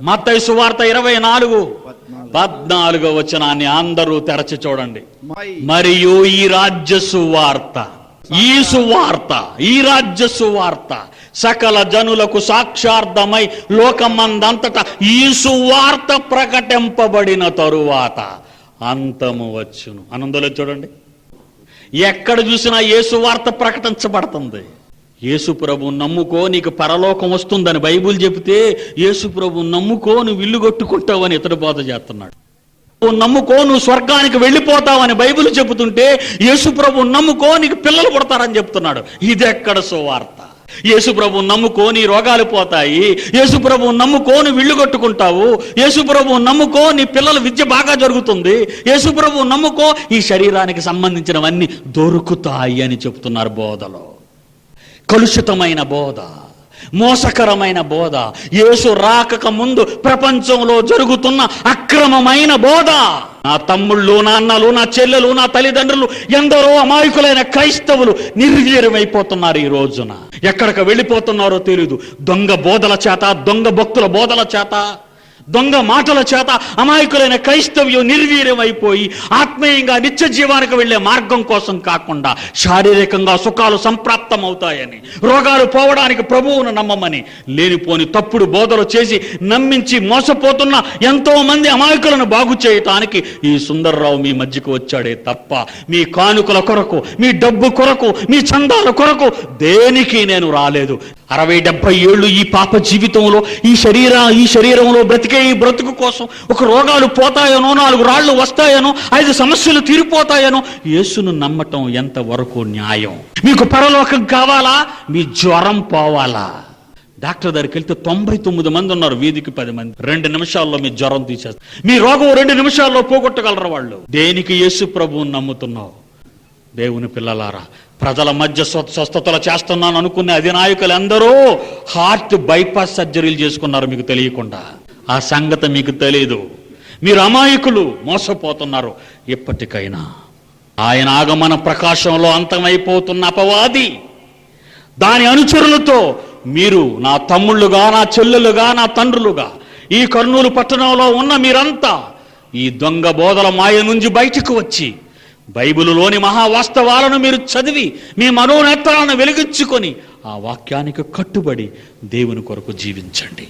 మత్తయి సువార్త 24:14 వచనాన్ని అందరూ తెరచి చూడండి. మరియు ఈ రాజ్య సువార్త, ఈ రాజ్య సువార్త సకల జనులకు సాక్షార్థమై లోకమందంతటా ఈ సువార్త ప్రకటింపబడిన తరువాత అంతము వచ్చును. ఆనందంలో చూడండి, ఎక్కడ చూసినా యేసు వార్త ప్రకటించబడుతుంది. యేసు ప్రభు నమ్ముకో నీకు పరలోకం వస్తుందని బైబిల్ చెబితే, యేసు ప్రభు నమ్ముకో నువ్వు ఇల్లు కొట్టుకుంటావని ఇతడు బోధ చేస్తున్నాడు. నమ్ముకో నువ్వు స్వర్గానికి వెళ్ళిపోతావని బైబిల్ చెబుతుంటే, యేసు ప్రభు నమ్ముకో నీకు పిల్లలు పుడతారని చెప్తున్నాడు. ఇది ఎక్కడ సువార్త? యేసు ప్రభు నమ్ముకో నీ రోగాలు పోతాయి, యేసు ప్రభు నమ్ముకో నువ్వు ఇల్లు కట్టుకుంటావు, యేసు ప్రభు నమ్ముకో నీ పిల్లల విద్య బాగా జరుగుతుంది, యేసు ప్రభు నమ్ముకో ఈ శరీరానికి సంబంధించినవన్నీ దొరుకుతాయి అని చెప్తున్నారు బోధలో. కలుషితమైన బోధ, మోసకరమైన బోధ, యేసు రాకక ముందు ప్రపంచంలో జరుగుతున్న అక్రమమైన బోధ. నా తమ్ముళ్ళు, నా అన్నలు, నా చెల్లెలు, నా తల్లిదండ్రులు, ఎందరో అమాయకులైన క్రైస్తవులు నిర్వీర్యమైపోతున్నారు. ఈ రోజున ఎక్కడికి వెళ్ళిపోతున్నారో తెలియదు. దొంగ బోధల చేత, దొంగ భక్తుల బోధల చేత, దొంగ మాటల చేత అమాయకులైన క్రైస్తవ్యం నిర్వీర్యమైపోయి ఆత్మీయంగా నిత్య జీవానికి వెళ్లే మార్గం కోసం కాకుండా శారీరకంగా సుఖాలు సంప్రాప్తం అవుతాయని, రోగాలు పోవడానికి ప్రభువును నమ్మమని లేనిపోని తప్పుడు బోధలు చేసి నమ్మించి మోసపోతున్న ఎంతో మంది అమాయకులను బాగు చేయటానికి ఈ సుందర్రావు మీ మధ్యకు వచ్చాడే తప్ప మీ కానుకల కొరకు, మీ డబ్బు కొరకు, మీ చందాల కొరకు దేనికి నేను రాలేదు. 60-70 ఏళ్ళు ఈ పాప జీవితంలో ఈ శరీరంలో బ్రతికే ఈ బ్రతుకు కోసం ఒక రోగాలు పోతాయనో, 4 రాళ్లు వస్తాయనో, 5 సమస్యలు తీరిపోతాయనో యేసును నమ్మటం ఎంతవరకు న్యాయం? మీకు పరలోకం కావాలా? మీ జ్వరం పోవాలా? డాక్టర్ దగ్గరికి వెళ్తే 99 మంది ఉన్నారు, వీధికి 10 మంది. 2 నిమిషాల్లో మీ జ్వరం తీసేస్తారు. మీ రోగం 2 నిమిషాల్లో పోగొట్టగలరు వాళ్ళు. దేనికి యేసు ప్రభువుని నమ్ముతున్నావు? దేవుని పిల్లలారా, ప్రజల మధ్య స్వస్థతలు చేస్తున్నాను అనుకునే అధినాయకులందరూ హార్ట్ బైపాస్ సర్జరీలు చేసుకున్నారు మీకు తెలియకుండా. ఆ సంగతి మీకు తెలియదు. మీరు అమాయకులు, మోసపోతున్నారు. ఎప్పటికైనా ఆయన ఆగమన ప్రకాశంలో అంతమైపోతున్న అపవాది, దాని అనుచరులతో మీరు నా తమ్ముళ్ళుగా, నా చెల్లెలుగా, నా తండ్రులుగా ఈ కర్నూలు పట్టణంలో ఉన్న మీరంతా ఈ దొంగ బోధల మాయ నుంచి బయటకు వచ్చి బైబిలులోని మహావాస్తవాలను మీరు చదివి మీ మనోనేత్రాలను వెలిగించుకొని ఆ వాక్యానికి కట్టుబడి దేవుని కొరకు జీవించండి.